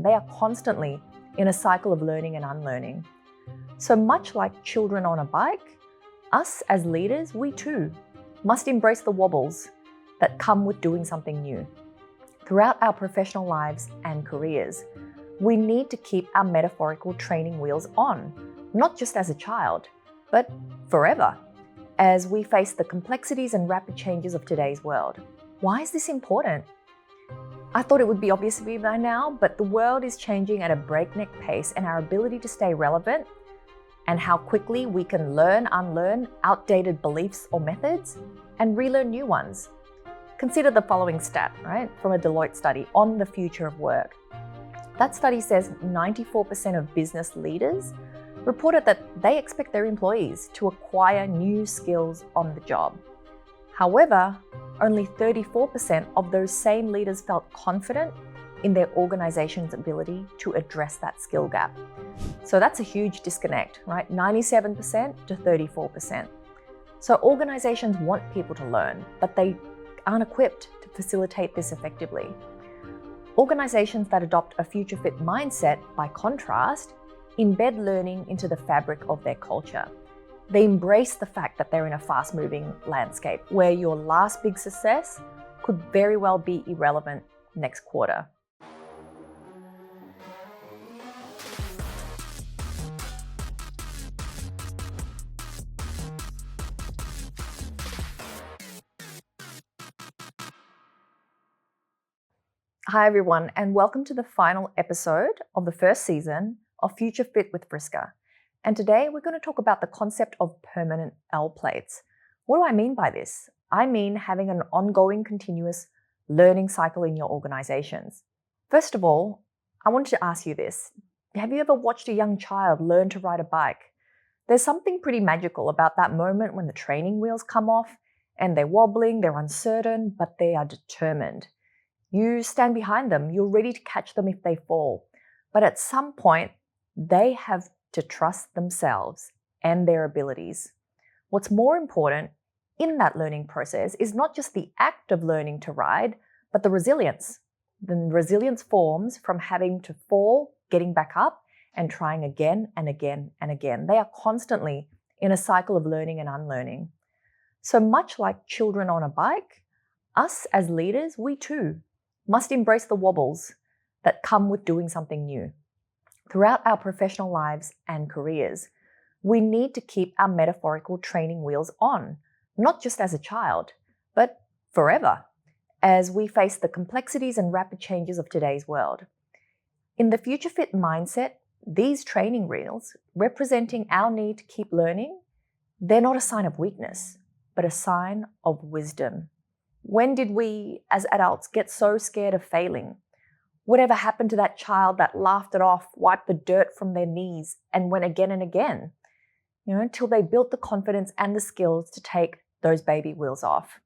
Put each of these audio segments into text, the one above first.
They are constantly in a cycle of learning and unlearning. So much like children on a bike, us as leaders, we too must embrace the wobbles that come with doing something new. Throughout our professional lives and careers, we need to keep our metaphorical training wheels on, not just as a child, but forever, as we face the complexities and rapid changes of today's world. Why is this important? I thought it would be obvious to me by now, but the world is changing at a breakneck pace, and our ability to stay relevant and how quickly we can learn, unlearn outdated beliefs or methods and relearn new ones. Consider the following stat, right, from a Deloitte study on the future of work. That study says 94% of business leaders reported that they expect their employees to acquire new skills on the job. However, only 34% of those same leaders felt confident in their organization's ability to address that skill gap. So that's a huge disconnect, right? 97% to 34%. So organizations want people to learn, but they aren't equipped to facilitate this effectively. Organizations that adopt a future fit mindset, by contrast, embed learning into the fabric of their culture. They embrace the fact that they're in a fast-moving landscape where your last big success could very well be irrelevant next quarter. Hi everyone, and welcome to the final episode of the first season of Future Fit with Friska. And today we're going to talk about the concept of permanent L plates. What do I mean by this? I mean having an ongoing, continuous learning cycle in your organizations. First of all, I wanted to ask you this. Have you ever watched a young child learn to ride a bike? There's something pretty magical about that moment when the training wheels come off and they're wobbling, they're uncertain, but they are determined. You stand behind them, you're ready to catch them if they fall. But at some point, they have to trust themselves and their abilities. What's more important in that learning process is not just the act of learning to ride, but the resilience. The resilience forms from having to fall, getting back up, and trying again and again and again. They are constantly in a cycle of learning and unlearning. So much like children on a bike, us as leaders, we too must embrace the wobbles that come with doing something new. Throughout our professional lives and careers, we need to keep our metaphorical training wheels on, not just as a child, but forever, as we face the complexities and rapid changes of today's world. In the future fit mindset, these training wheels, representing our need to keep learning, they're not a sign of weakness, but a sign of wisdom. When did we, as adults, get so scared of failing? Whatever happened to that child that laughed it off, wiped the dirt from their knees, and went again and again, until they built the confidence and the skills to take those baby wheels off?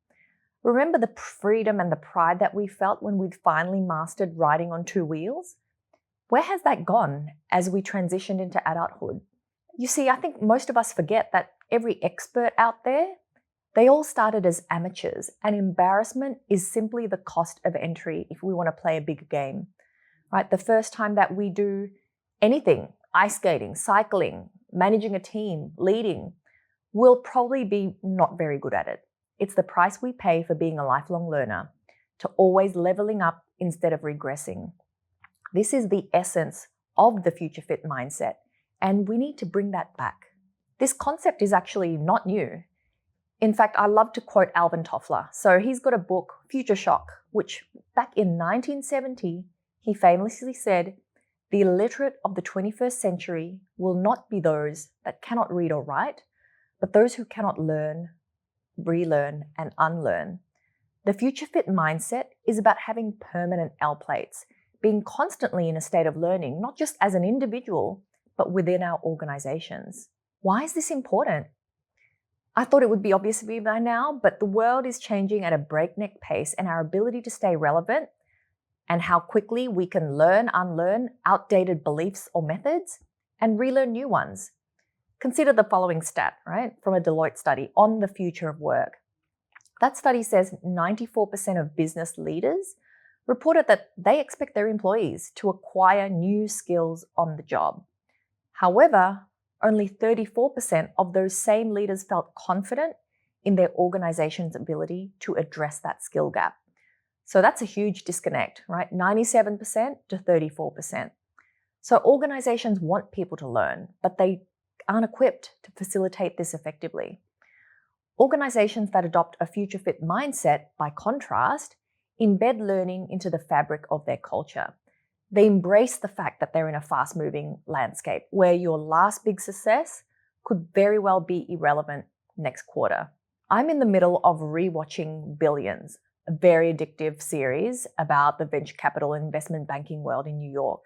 Remember the freedom and the pride that we felt when we'd finally mastered riding on two wheels? Where has that gone as we transitioned into adulthood? You see, I think most of us forget that every expert out there, they all started as amateurs, and embarrassment is simply the cost of entry if we want to play a bigger game, right? The first time that we do anything, ice skating, cycling, managing a team, leading, we'll probably be not very good at it. It's the price we pay for being a lifelong learner, to always leveling up instead of regressing. This is the essence of the future fit mindset, and we need to bring that back. This concept is actually not new. In fact, I love to quote Alvin Toffler. So he's got a book, Future Shock, which back in 1970, he famously said, "The illiterate of the 21st century will not be those that cannot read or write, but those who cannot learn, relearn, and unlearn." The future fit mindset is about having permanent L plates, being constantly in a state of learning, not just as an individual, but within our organizations. Why is this important? I thought it would be obvious to me by now, but the world is changing at a breakneck pace, and our ability to stay relevant and how quickly we can learn, unlearn outdated beliefs or methods and relearn new ones. Consider the following stat, right, from a Deloitte study on the future of work. That study says 94% of business leaders reported that they expect their employees to acquire new skills on the job. However, only 34% of those same leaders felt confident in their organization's ability to address that skill gap. So that's a huge disconnect, right? 97% to 34%. So organizations want people to learn, but they aren't equipped to facilitate this effectively. Organizations that adopt a future fit mindset, by contrast, embed learning into the fabric of their culture. They embrace the fact that they're in a fast-moving landscape where your last big success could very well be irrelevant next quarter. I'm in the middle of rewatching Billions, a very addictive series about the venture capital investment banking world in New York.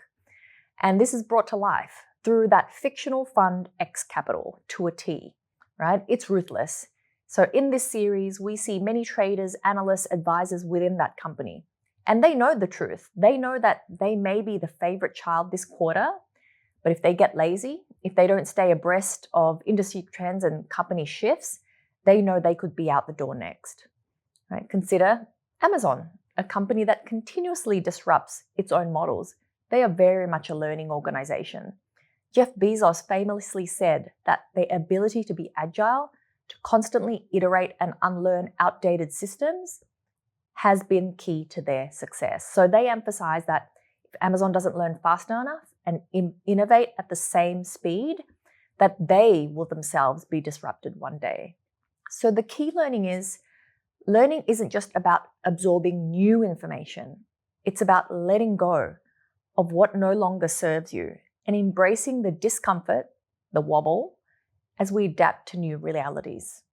And this is brought to life through that fictional fund X Capital to a T, right? It's ruthless. So in this series, we see many traders, analysts, advisors within that company. And they know the truth. They know that they may be the favorite child this quarter, but if they get lazy, if they don't stay abreast of industry trends and company shifts, they know they could be out the door next. Right? Consider Amazon, a company that continuously disrupts its own models. They are very much a learning organization. Jeff Bezos famously said that their ability to be agile, to constantly iterate and unlearn outdated systems, has been key to their success. So they emphasize that if Amazon doesn't learn fast enough and innovate at the same speed, that they will themselves be disrupted one day. So the key learning isn't just about absorbing new information. It's about letting go of what no longer serves you and embracing the discomfort, the wobble, as we adapt to new realities.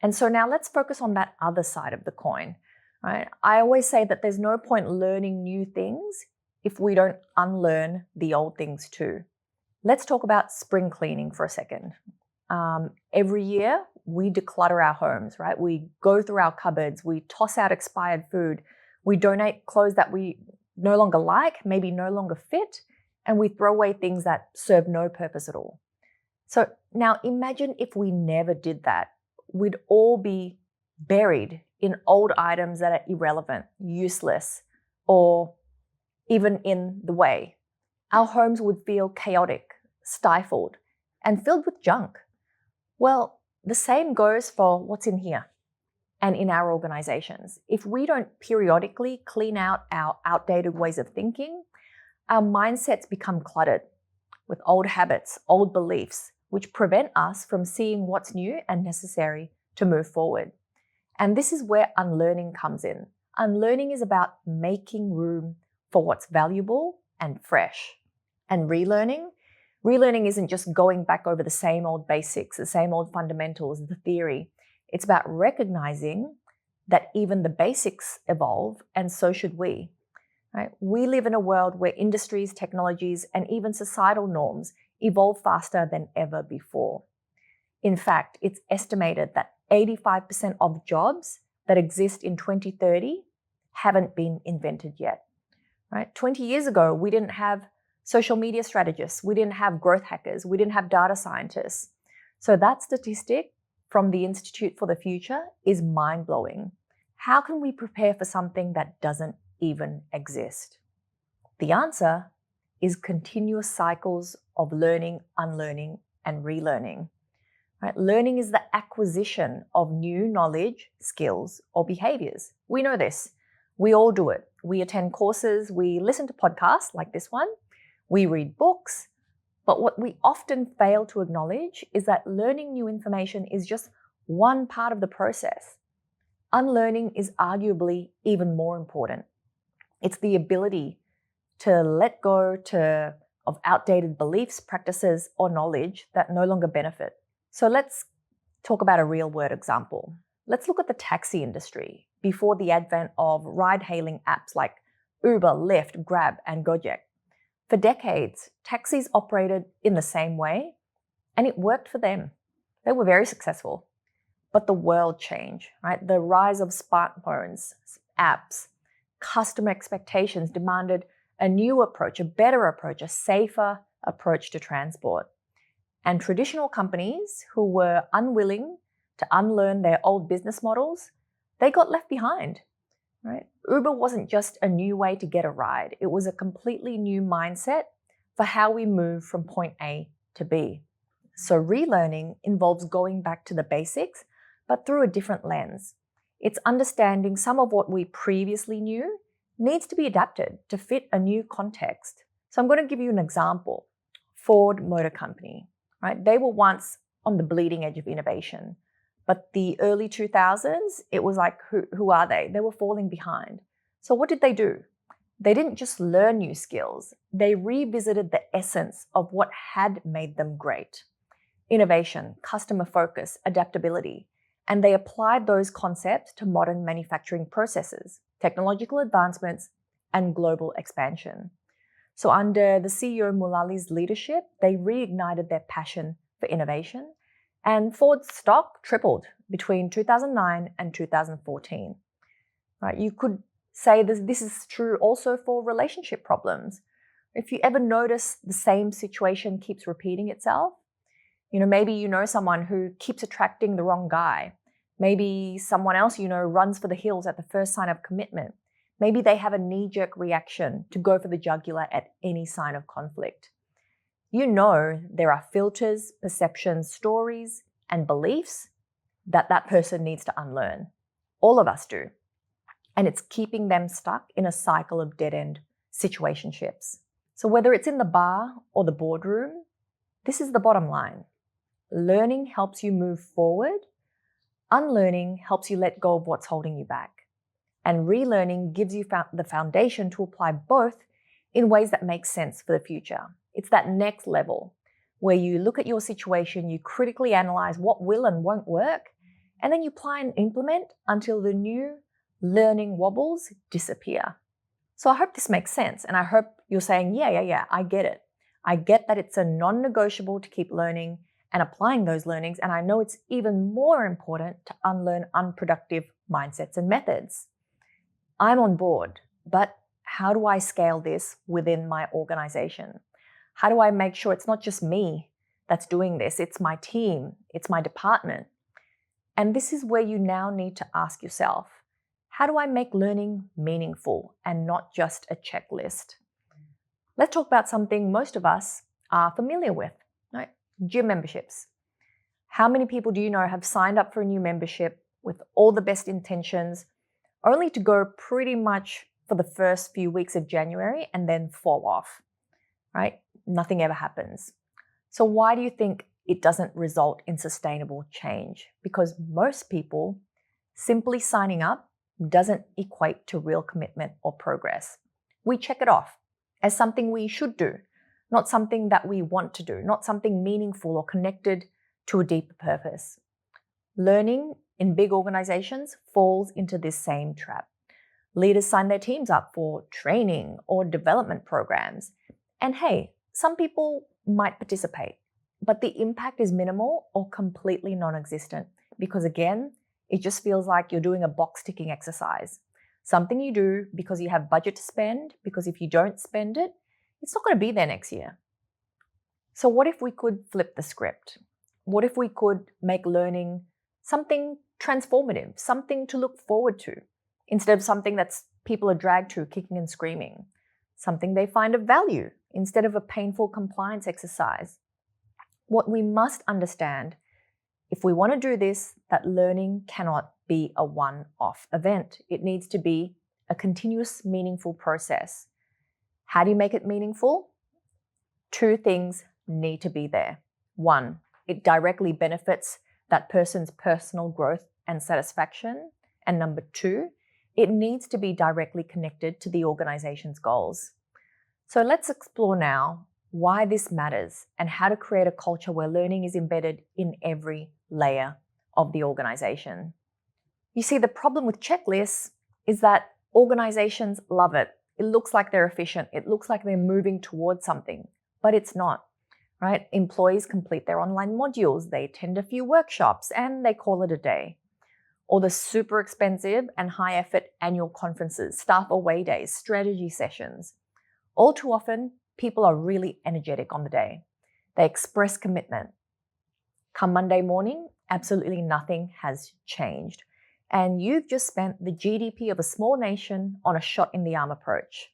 And so now let's focus on that other side of the coin, right? I always say that there's no point learning new things if we don't unlearn the old things too. Let's talk about spring cleaning for a second. Every year, we declutter our homes, right? We go through our cupboards, we toss out expired food, we donate clothes that we no longer like, maybe no longer fit, and we throw away things that serve no purpose at all. So now imagine if we never did that. We'd all be buried in old items that are irrelevant, useless, or even in the way. Our homes would feel chaotic, stifled, and filled with junk. Well, the same goes for what's in here and in our organizations. If we don't periodically clean out our outdated ways of thinking, our mindsets become cluttered with old habits, old beliefs, which prevent us from seeing what's new and necessary to move forward. And this is where unlearning comes in. Unlearning is about making room for what's valuable and fresh. And relearning isn't just going back over the same old basics, the same old fundamentals, the theory. It's about recognizing that even the basics evolve, and so should we. Right? We live in a world where industries, technologies, and even societal norms evolve faster than ever before. In fact, it's estimated that 85% of jobs that exist in 2030 haven't been invented yet. Right? 20 years ago, we didn't have social media strategists, we didn't have growth hackers, we didn't have data scientists. So that statistic from the Institute for the Future is mind-blowing. How can we prepare for something that doesn't even exist? The answer is continuous cycles of learning, unlearning, and relearning. Right? Learning is the acquisition of new knowledge, skills, or behaviors. We know this. We all do it. We attend courses, we listen to podcasts like this one, we read books, but what we often fail to acknowledge is that learning new information is just one part of the process. Unlearning is arguably even more important. It's the ability to let go of outdated beliefs, practices, or knowledge that no longer benefit. So let's talk about a real-world example. Let's look at the taxi industry before the advent of ride-hailing apps like Uber, Lyft, Grab, and Gojek. For decades, taxis operated in the same way, and it worked for them. They were very successful. But the world changed, right? The rise of smartphones, apps, customer expectations demanded a new approach, a better approach, a safer approach to transport. And traditional companies who were unwilling to unlearn their old business models, they got left behind. right? Uber wasn't just a new way to get a ride. It was a completely new mindset for how we move from point A to B. So relearning involves going back to the basics, but through a different lens. It's understanding some of what we previously knew needs to be adapted to fit a new context. So I'm going to give you an example. Ford Motor Company, right? They were once on the bleeding edge of innovation. But the early 2000s, it was like, who are they? They were falling behind. So what did they do? They didn't just learn new skills. They revisited the essence of what had made them great. Innovation, customer focus, adaptability. And they applied those concepts to modern manufacturing processes, technological advancements, and global expansion. So under the CEO Mulali's leadership, they reignited their passion for innovation, and Ford's stock tripled between 2009 and 2014. Right? You could say this is true also for relationship problems. If you ever notice the same situation keeps repeating itself, maybe you know someone who keeps attracting the wrong guy. Maybe someone else runs for the hills at the first sign of commitment. Maybe they have a knee-jerk reaction to go for the jugular at any sign of conflict. There are filters, perceptions, stories, and beliefs that person needs to unlearn. All of us do. And it's keeping them stuck in a cycle of dead-end situationships. So whether it's in the bar or the boardroom, this is the bottom line. Learning helps you move forward. Unlearning helps you let go of what's holding you back. And relearning gives you the foundation to apply both in ways that make sense for the future. It's that next level where you look at your situation, you critically analyze what will and won't work, and then you apply and implement until the new learning wobbles disappear. So I hope this makes sense, and I hope you're saying, yeah, I get it. I get that it's a non-negotiable to keep learning and applying those learnings, and I know it's even more important to unlearn unproductive mindsets and methods. I'm on board, but how do I scale this within my organization? How do I make sure it's not just me that's doing this? It's my team, it's my department. And this is where you now need to ask yourself, how do I make learning meaningful and not just a checklist? Let's talk about something most of us are familiar with, right? Gym memberships. How many people do you know have signed up for a new membership with all the best intentions, only to go pretty much for the first few weeks of January and then fall off, right? Nothing ever happens. So why do you think it doesn't result in sustainable change? Because most people simply signing up doesn't equate to real commitment or progress. We check it off as something we should do, not something that we want to do, not something meaningful or connected to a deeper purpose. Learning in big organizations falls into this same trap. Leaders sign their teams up for training or development programs. And hey, some people might participate, but the impact is minimal or completely non-existent because again, it just feels like you're doing a box-ticking exercise. Something you do because you have budget to spend, because if you don't spend it, it's not going to be there next year. So what if we could flip the script? What if we could make learning something transformative, something to look forward to, instead of something that's people are dragged to kicking and screaming, something they find of value instead of a painful compliance exercise? What we must understand, if we want to do this, that learning cannot be a one-off event. It needs to be a continuous, meaningful process. How do you make it meaningful? Two things need to be there. One, it directly benefits that person's personal growth and satisfaction. And number two, it needs to be directly connected to the organization's goals. So let's explore now why this matters and how to create a culture where learning is embedded in every layer of the organization. You see, the problem with checklists is that organizations love it. It looks like they're efficient. It looks like they're moving towards something, but it's not, right? Employees complete their online modules, they attend a few workshops, and they call it a day. Or the super expensive and high effort annual conferences, staff away days, strategy sessions. All too often, people are really energetic on the day. They express commitment. Come Monday morning, absolutely nothing has changed. and you've just spent the GDP of a small nation on a shot in the arm approach.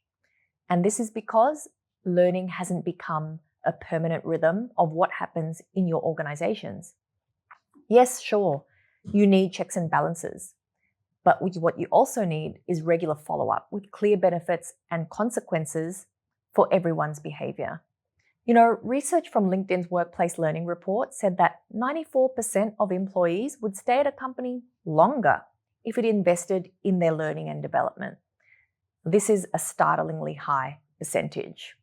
And this is because learning hasn't become a permanent rhythm of what happens in your organizations. Yes, sure, you need checks and balances, but what you also need is regular follow-up with clear benefits and consequences for everyone's behavior. Research from LinkedIn's Workplace Learning Report said that 94% of employees would stay at a company longer if it invested in their learning and development. This is a startlingly high percentage.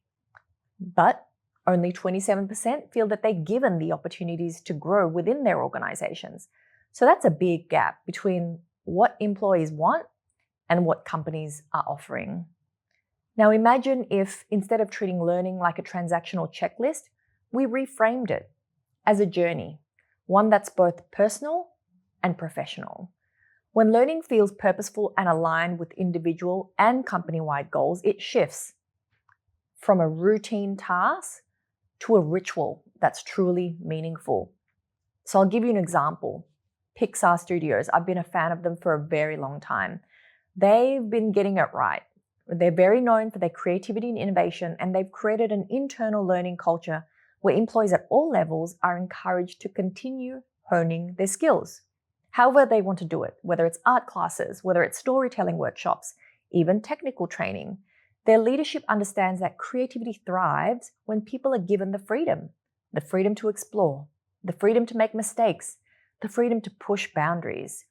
But only 27% feel that they're given the opportunities to grow within their organizations. So that's a big gap between what employees want and what companies are offering. Now imagine if, instead of treating learning like a transactional checklist, we reframed it as a journey, one that's both personal and professional. When learning feels purposeful and aligned with individual and company-wide goals, it shifts from a routine task to a ritual that's truly meaningful. So I'll give you an example. Pixar Studios, I've been a fan of them for a very long time. They've been getting it right. They're very known for their creativity and innovation, and they've created an internal learning culture where employees at all levels are encouraged to continue honing their skills, however they want to do it, whether it's art classes, whether it's storytelling workshops, even technical training. Their leadership understands that creativity thrives when people are given the freedom to explore, the freedom to make mistakes, the freedom to push boundaries.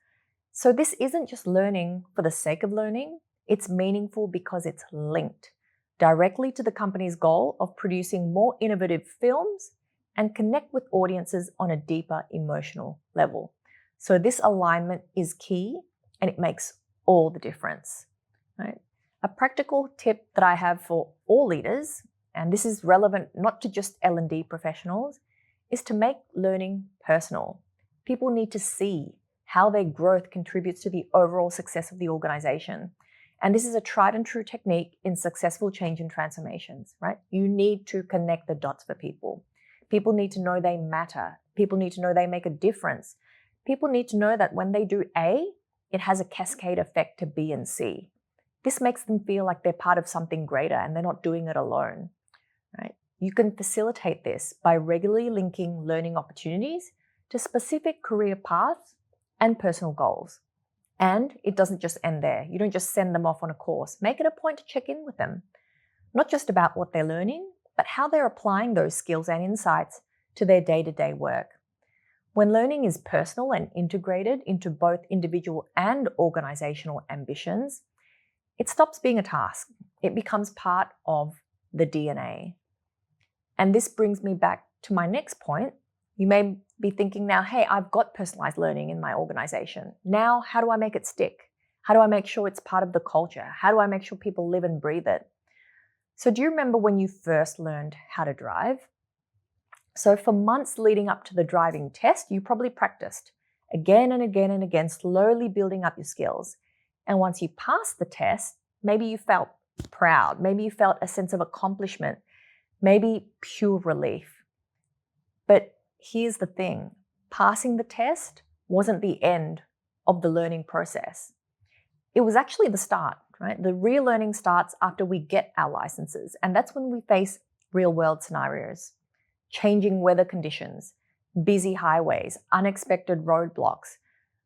So this isn't just learning for the sake of learning. It's meaningful because it's linked directly to the company's goal of producing more innovative films and connect with audiences on a deeper emotional level. So this alignment is key, and it makes all the difference, right? A practical tip that I have for all leaders, and this is relevant not to just L&D professionals, is to make learning personal. People need to see how their growth contributes to the overall success of the organization. And this is a tried and true technique in successful change and transformations, right? You need to connect the dots for people. People need to know they matter. People need to know they make a difference. People need to know that when they do A, it has a cascade effect to B and C. This makes them feel like they're part of something greater and they're not doing it alone, right? You can facilitate this by regularly linking learning opportunities to specific career paths and personal goals. And it doesn't just end there. You don't just send them off on a course. Make it a point to check in with them, not just about what they're learning, but how they're applying those skills and insights to their day-to-day work. When learning is personal and integrated into both individual and organizational ambitions, it stops being a task. It becomes part of the DNA. And this brings me back to my next point. You may be thinking now, hey, I've got personalized learning in my organization. Now, how do I make it stick? How do I make sure it's part of the culture? How do I make sure people live and breathe it? So do you remember when you first learned how to drive? So for months leading up to the driving test, you probably practiced again and again and again, slowly building up your skills. And once you passed the test, maybe you felt proud. Maybe you felt a sense of accomplishment, maybe pure relief. But here's the thing, passing the test wasn't the end of the learning process. It was actually the start, right? The real learning starts after we get our licenses. And that's when we face real world scenarios, changing weather conditions, busy highways, unexpected roadblocks,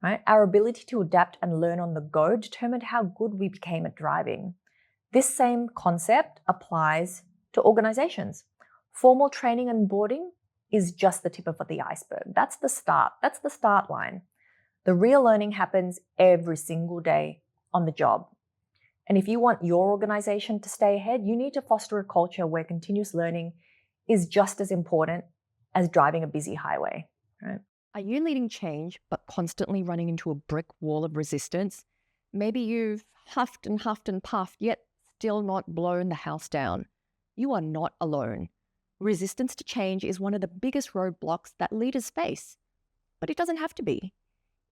right? Our ability to adapt and learn on the go determined how good we became at driving. This same concept applies to organizations. Formal training and boarding is just the tip of the iceberg. That's the start. That's the start line. The real learning happens every single day on the job. And if you want your organization to stay ahead, you need to foster a culture where continuous learning is just as important as driving a busy highway, right? Are you leading change but constantly running into a brick wall of resistance? Maybe you've huffed and puffed, yet still not blown the house down. You are not alone. Resistance to change is one of the biggest roadblocks that leaders face, but it doesn't have to be.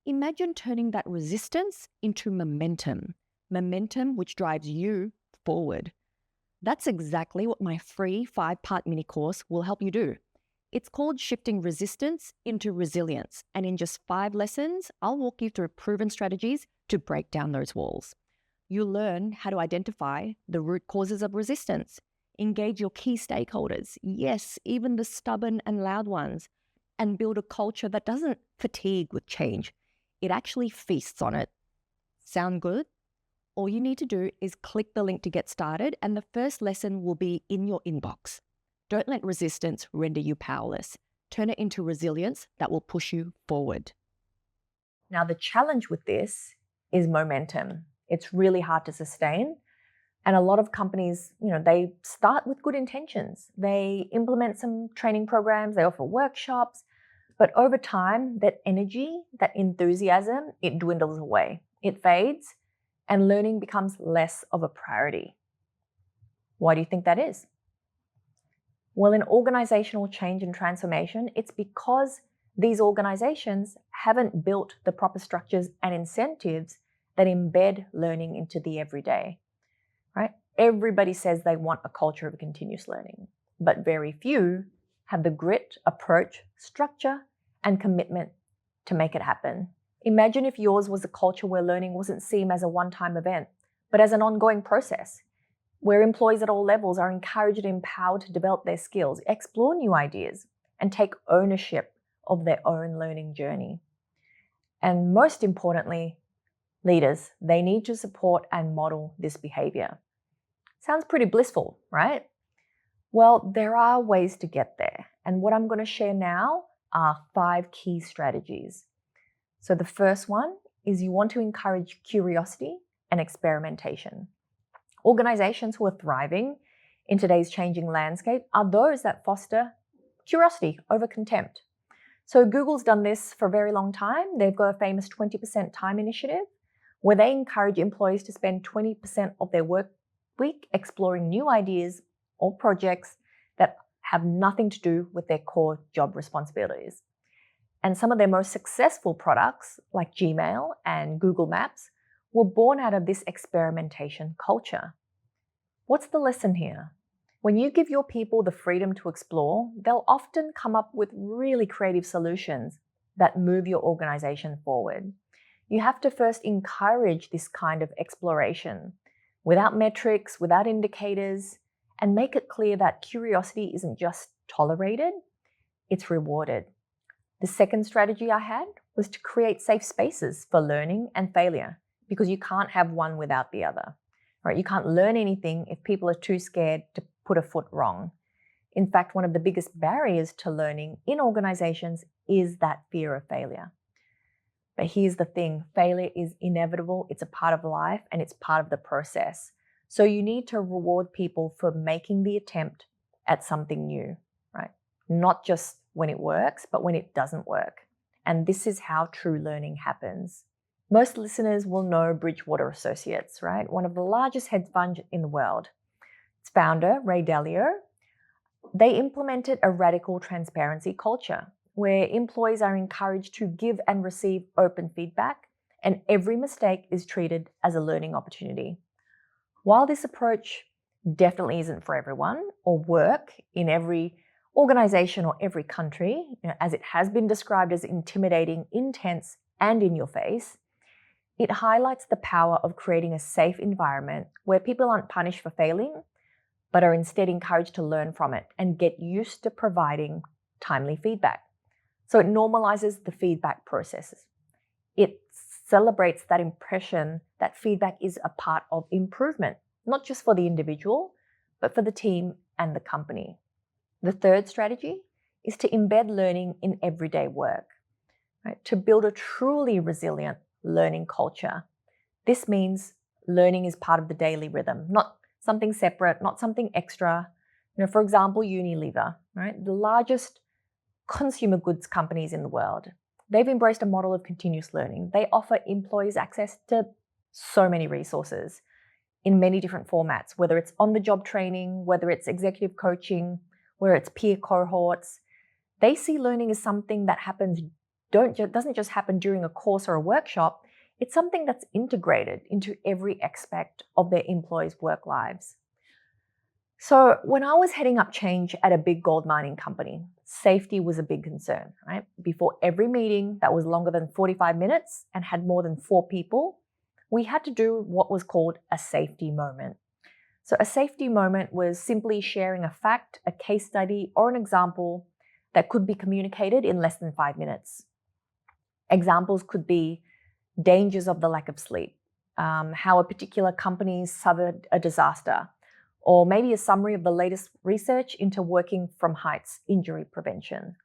Imagine turning that resistance into momentum which drives you forward. That's exactly what my free 5-part mini course will help you do. It's called shifting resistance into resilience. And in just 5 lessons, I'll walk you through proven strategies to break down those walls. You'll learn how to identify the root causes of resistance, engage your key stakeholders, yes, even the stubborn and loud ones, and build a culture that doesn't fatigue with change. It actually feasts on it. Sound good? All you need to do is click the link to get started, and the first lesson will be in your inbox. Don't let resistance render you powerless. Turn it into resilience that will push you forward. Now, the challenge with this is momentum. It's really hard to sustain. And a lot of companies, they start with good intentions. They implement some training programs, they offer workshops, but over time, that energy, that enthusiasm, it dwindles away. It fades, and learning becomes less of a priority. Why do you think that is? Well, in organizational change and transformation, it's because these organizations haven't built the proper structures and incentives that embed learning into the everyday, right? Everybody says they want a culture of continuous learning, but very few have the grit, approach, structure, and commitment to make it happen. Imagine if yours was a culture where learning wasn't seen as a one-time event, but as an ongoing process, where employees at all levels are encouraged and empowered to develop their skills, explore new ideas, and take ownership of their own learning journey. And most importantly, leaders, they need to support and model this behavior. Sounds pretty blissful, right? Well, there are ways to get there. And what I'm going to share now are 5 key strategies. So the first one is you want to encourage curiosity and experimentation. Organizations who are thriving in today's changing landscape are those that foster curiosity over contempt. So Google's done this for a very long time. They've got a famous 20% time initiative where they encourage employees to spend 20% of their work week exploring new ideas or projects that have nothing to do with their core job responsibilities. And some of their most successful products, like Gmail and Google Maps, were born out of this experimentation culture. What's the lesson here? When you give your people the freedom to explore, they'll often come up with really creative solutions that move your organization forward. You have to first encourage this kind of exploration without metrics, without indicators, and make it clear that curiosity isn't just tolerated, it's rewarded. The second strategy I had was to create safe spaces for learning and failure, because you can't have one without the other. Right? You can't learn anything if people are too scared to put a foot wrong. In fact, one of the biggest barriers to learning in organizations is that fear of failure. But here's the thing, failure is inevitable, it's a part of life, and it's part of the process. So you need to reward people for making the attempt at something new, right? Not just when it works, but when it doesn't work. And this is how true learning happens. Most listeners will know Bridgewater Associates, right? One of the largest hedge funds in the world. Its founder, Ray Dalio, they implemented a radical transparency culture where employees are encouraged to give and receive open feedback, and every mistake is treated as a learning opportunity. While this approach definitely isn't for everyone or work in every organization or every country, as it has been described as intimidating, intense, and in your face, it highlights the power of creating a safe environment where people aren't punished for failing, but are instead encouraged to learn from it and get used to providing timely feedback. So it normalizes the feedback processes. It celebrates that impression that feedback is a part of improvement, not just for the individual, but for the team and the company. The third strategy is to embed learning in everyday work, right? To build a truly resilient learning culture. This means learning is part of the daily rhythm, not something separate, not something extra. For example, Unilever, right? The largest consumer goods companies in the world. They've embraced a model of continuous learning. They offer employees access to so many resources in many different formats, whether it's on-the-job training, whether it's executive coaching, whether it's peer cohorts. They see learning as something that doesn't just happen during a course or a workshop. It's something that's integrated into every aspect of their employees' work lives. So when I was heading up change at a big gold mining company, safety was a big concern, right? Before every meeting that was longer than 45 minutes and had more than 4 people, we had to do what was called a safety moment. So a safety moment was simply sharing a fact, a case study, or an example that could be communicated in less than 5 minutes. Examples could be dangers of the lack of sleep, how a particular company suffered a disaster, or maybe a summary of the latest research into working from heights injury prevention.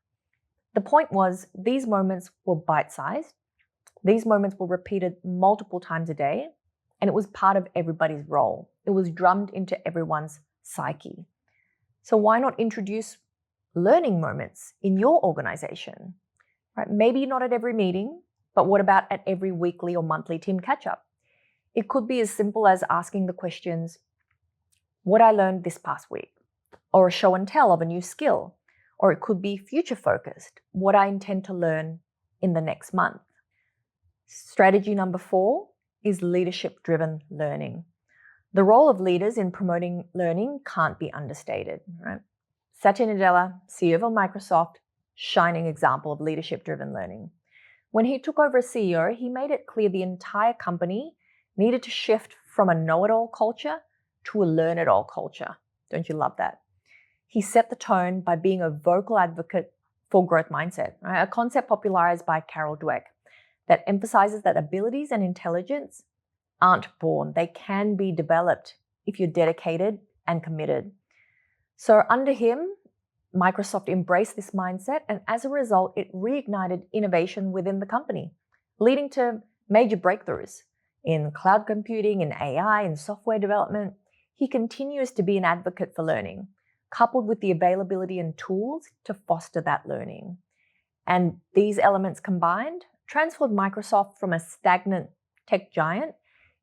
The point was, these moments were bite-sized. These moments were repeated multiple times a day, and it was part of everybody's role. It was drummed into everyone's psyche. So why not introduce learning moments in your organization? Right? Maybe not at every meeting, but what about at every weekly or monthly team catch-up? It could be as simple as asking the questions, what I learned this past week, or a show and tell of a new skill, or it could be future focused, what I intend to learn in the next month. Strategy number 4 is leadership-driven learning. The role of leaders in promoting learning can't be understated, right? Satya Nadella, CEO of Microsoft, shining example of leadership-driven learning. When he took over as CEO, he made it clear the entire company needed to shift from a know-it-all culture to a learn-it-all culture. Don't you love that? He set the tone by being a vocal advocate for growth mindset, right? A concept popularized by Carol Dweck that emphasizes that abilities and intelligence aren't born. They can be developed if you're dedicated and committed. So under him, Microsoft embraced this mindset, and as a result, it reignited innovation within the company, leading to major breakthroughs in cloud computing, in AI, in software development. He continues to be an advocate for learning, coupled with the availability and tools to foster that learning. And these elements combined transformed Microsoft from a stagnant tech giant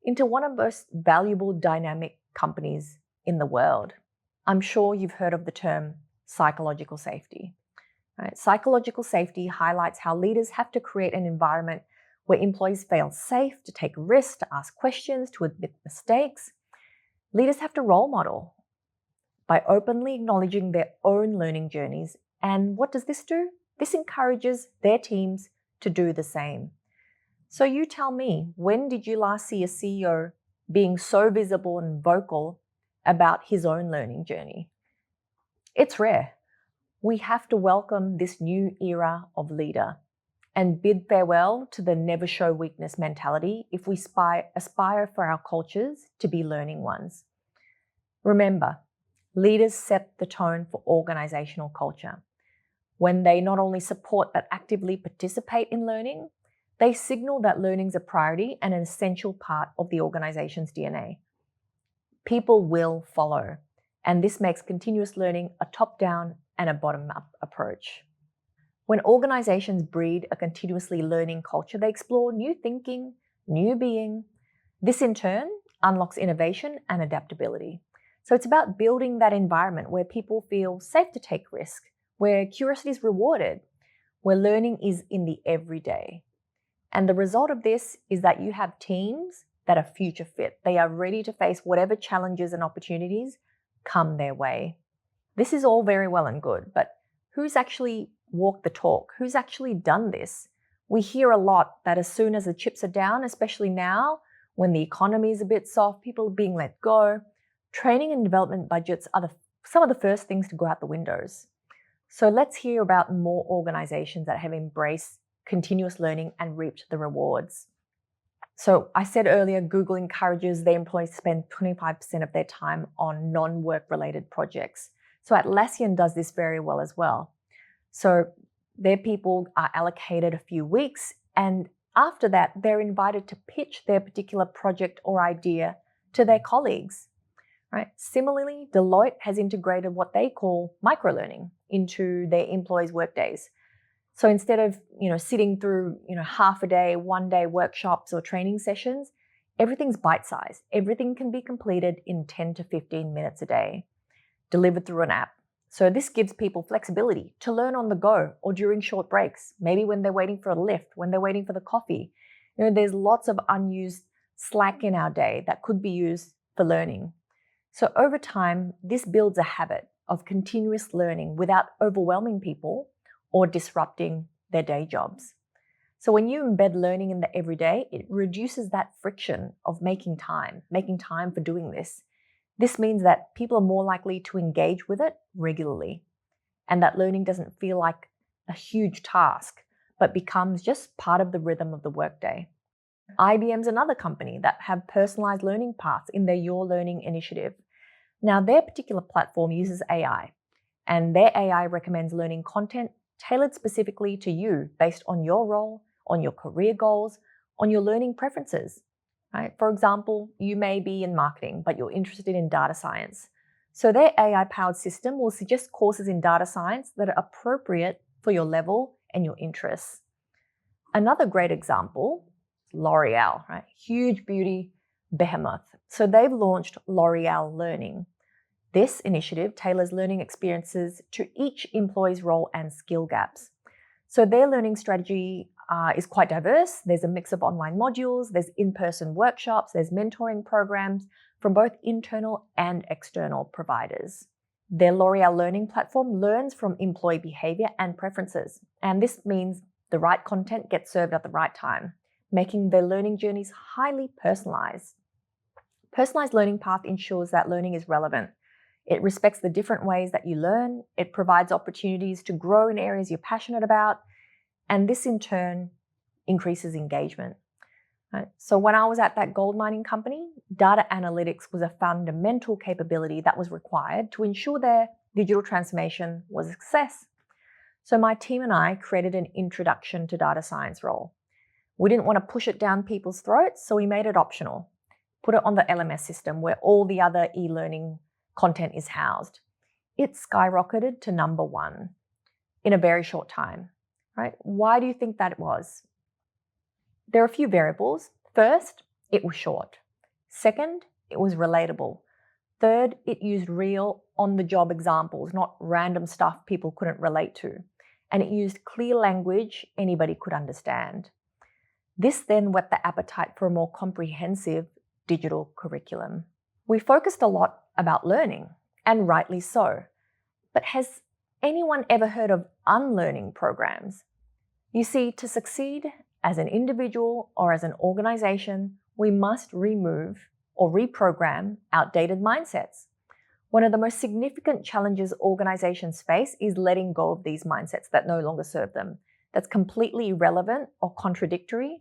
into one of the most valuable dynamic companies in the world. I'm sure you've heard of the term psychological safety. Right? Psychological safety highlights how leaders have to create an environment where employees feel safe to take risks, to ask questions, to admit mistakes. Leaders have to role model by openly acknowledging their own learning journeys. And what does this do? This encourages their teams to do the same. So you tell me, when did you last see a CEO being so visible and vocal about his own learning journey? It's rare. We have to welcome this new era of leader and bid farewell to the never show weakness mentality if we aspire for our cultures to be learning ones. Remember, leaders set the tone for organizational culture. When they not only support but actively participate in learning, they signal that learning is a priority and an essential part of the organization's DNA. People will follow, and this makes continuous learning a top-down and a bottom-up approach. When organizations breed a continuously learning culture, they explore new thinking, new being. This in turn unlocks innovation and adaptability. So it's about building that environment where people feel safe to take risk, where curiosity is rewarded, where learning is in the everyday. And the result of this is that you have teams that are future fit. They are ready to face whatever challenges and opportunities come their way. This is all very well and good, but who's actually walked the talk? Who's actually done this? We hear a lot that as soon as the chips are down, especially now when the economy is a bit soft, people are being let go, training and development budgets are some of the first things to go out the windows. So let's hear about more organizations that have embraced continuous learning and reaped the rewards. So I said earlier, Google encourages their employees to spend 25% of their time on non-work related projects. So Atlassian does this very well as well. So their people are allocated a few weeks, and after that, they're invited to pitch their particular project or idea to their colleagues. Right? Similarly, Deloitte has integrated what they call microlearning into their employees' workdays. So instead of sitting through half a day, 1 day workshops or training sessions, everything's bite-sized. Everything can be completed in 10 to 15 minutes a day, delivered through an app. So this gives people flexibility to learn on the go or during short breaks, maybe when they're waiting for a lift, when they're waiting for the coffee. There's lots of unused slack in our day that could be used for learning. So over time, this builds a habit of continuous learning without overwhelming people or disrupting their day jobs. So when you embed learning in the everyday, it reduces that friction of making time for doing this. This means that people are more likely to engage with it regularly, and that learning doesn't feel like a huge task, but becomes just part of the rhythm of the workday. IBM's another company that have personalized learning paths in their Your Learning initiative. Now, their particular platform uses AI, and their AI recommends learning content tailored specifically to you based on your role, on your career goals, on your learning preferences. Right? For example, you may be in marketing, but you're interested in data science. So their AI-powered system will suggest courses in data science that are appropriate for your level and your interests. Another great example, L'Oreal, right? Huge beauty behemoth. So they've launched L'Oreal Learning. This initiative tailors learning experiences to each employee's role and skill gaps. So their learning strategy is quite diverse. There's a mix of online modules, there's in-person workshops, there's mentoring programs from both internal and external providers. Their L'Oreal Learning platform learns from employee behavior and preferences, and this means the right content gets served at the right time, making their learning journeys highly personalized. Personalized learning path ensures that learning is relevant. It respects the different ways that you learn. It provides opportunities to grow in areas you're passionate about. And this in turn increases engagement. Right? So when I was at that gold mining company, data analytics was a fundamental capability that was required to ensure their digital transformation was a success. So my team and I created an introduction to data science role. We didn't want to push it down people's throats, so we made it optional. Put it on the LMS system where all the other e-learning content is housed. It skyrocketed to number 1 in a very short time. Right? Why do you think that it was? There are a few variables. First, it was short. Second, it was relatable. Third, it used real on-the-job examples, not random stuff people couldn't relate to. And it used clear language anybody could understand. This then whet the appetite for a more comprehensive digital curriculum. We focused a lot about learning, and rightly so. But has anyone ever heard of unlearning programs? You see, to succeed as an individual or as an organization, we must remove or reprogram outdated mindsets. One of the most significant challenges organizations face is letting go of these mindsets that no longer serve them, that's completely irrelevant or contradictory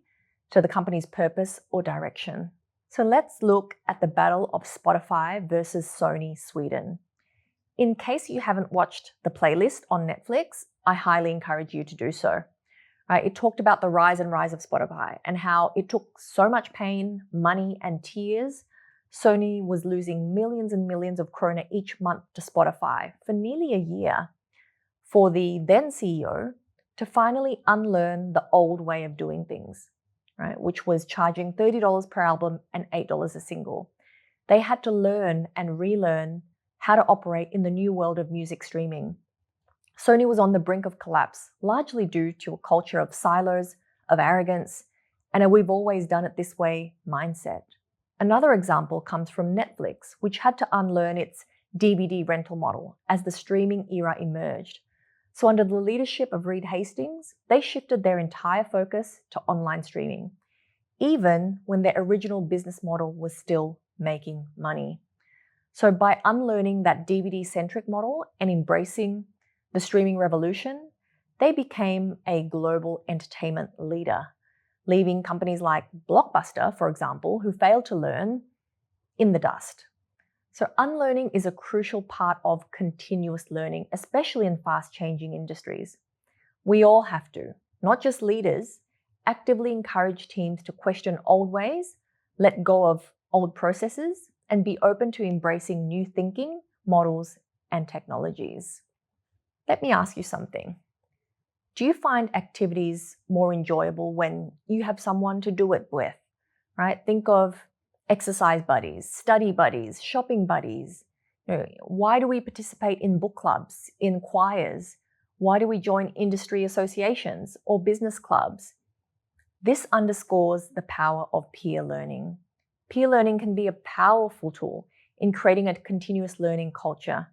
to the company's purpose or direction. So let's look at the battle of Spotify versus Sony Sweden. In case you haven't watched the playlist on Netflix, I highly encourage you to do so. It talked about the rise of Spotify and how it took so much pain, money, and tears. Sony was losing millions and millions of krona each month to Spotify for nearly a year for the then CEO to finally unlearn the old way of doing things, right? Which was charging $30 per album and $8 a single. They had to learn and relearn how to operate in the new world of music streaming. Sony was on the brink of collapse, largely due to a culture of silos, of arrogance, and a we've always done it this way mindset. Another example comes from Netflix, which had to unlearn its DVD rental model as the streaming era emerged. So under the leadership of Reed Hastings, they shifted their entire focus to online streaming, even when their original business model was still making money. So by unlearning that DVD-centric model and embracing the streaming revolution, they became a global entertainment leader, leaving companies like Blockbuster, for example, who failed to learn, in the dust. So unlearning is a crucial part of continuous learning, especially in fast-changing industries. We all have to, not just leaders, actively encourage teams to question old ways, let go of old processes, and be open to embracing new thinking, models, and technologies. Let me ask you something. Do you find activities more enjoyable when you have someone to do it with, right? Think of exercise buddies, study buddies, shopping buddies. Why do we participate in book clubs, in choirs? Why do we join industry associations or business clubs? This underscores the power of peer learning. Peer learning can be a powerful tool in creating a continuous learning culture,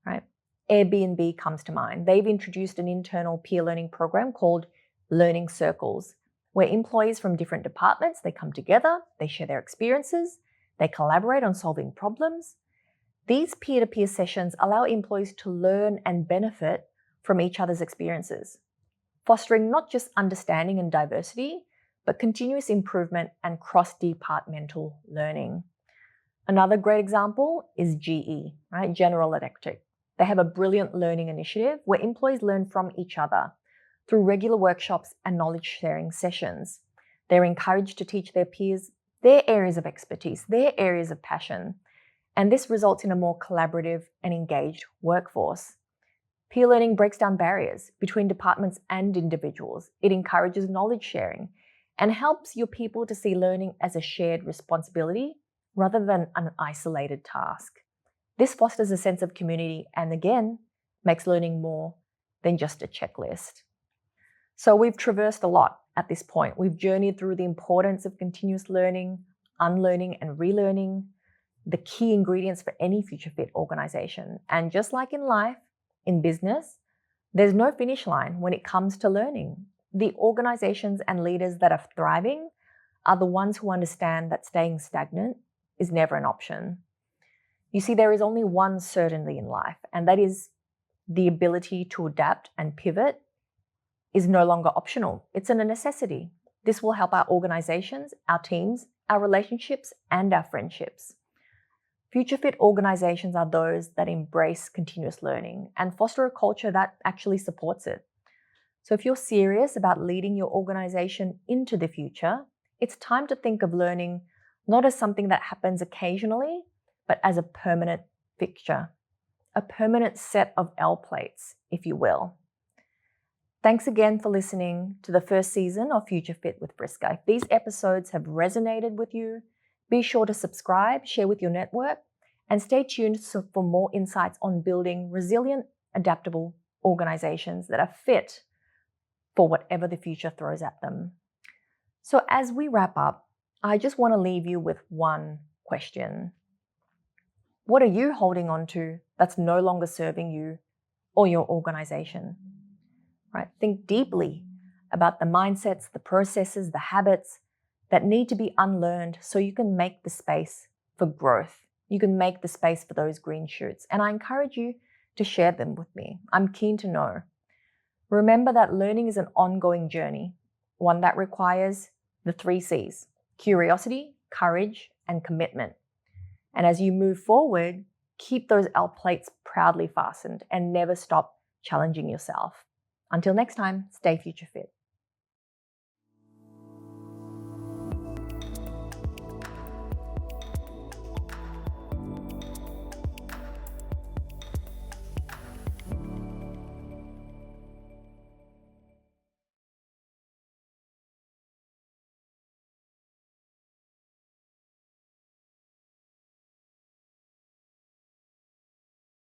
right? Airbnb comes to mind. They've introduced an internal peer learning program called Learning Circles, where employees from different departments, they come together, they share their experiences, they collaborate on solving problems. These peer-to-peer sessions allow employees to learn and benefit from each other's experiences, fostering not just understanding and diversity, but continuous improvement and cross-departmental learning. Another great example is GE, right? General Electric. They have a brilliant learning initiative where employees learn from each other through regular workshops and knowledge sharing sessions. They're encouraged to teach their peers their areas of expertise, their areas of passion, and this results in a more collaborative and engaged workforce. Peer learning breaks down barriers between departments and individuals. It encourages knowledge sharing and helps your people to see learning as a shared responsibility rather than an isolated task. This fosters a sense of community and again, makes learning more than just a checklist. So we've traversed a lot at this point. We've journeyed through the importance of continuous learning, unlearning and relearning, the key ingredients for any future fit organization. And just like in life, in business, there's no finish line when it comes to learning. The organizations and leaders that are thriving are the ones who understand that staying stagnant is never an option. You see, there is only one certainty in life, and that is the ability to adapt and pivot is no longer optional. It's a necessity. This will help our organizations, our teams, our relationships, and our friendships. Future fit organizations are those that embrace continuous learning and foster a culture that actually supports it. So if you're serious about leading your organization into the future, it's time to think of learning not as something that happens occasionally, but as a permanent fixture, a permanent set of L plates, if you will. Thanks again for listening to the first season of Future Fit with Friska. If these episodes have resonated with you, be sure to subscribe, share with your network, and stay tuned for more insights on building resilient, adaptable organizations that are fit for whatever the future throws at them. So as we wrap up, I just want to leave you with one question. What are you holding on to that's no longer serving you or your organization? Right? Think deeply about the mindsets, the processes, the habits that need to be unlearned so you can make the space for growth. You can make the space for those green shoots. And I encourage you to share them with me. I'm keen to know. Remember that learning is an ongoing journey, one that requires the 3 C's: curiosity, courage, and commitment. And as you move forward, keep those L plates proudly fastened and never stop challenging yourself. Until next time, stay future fit.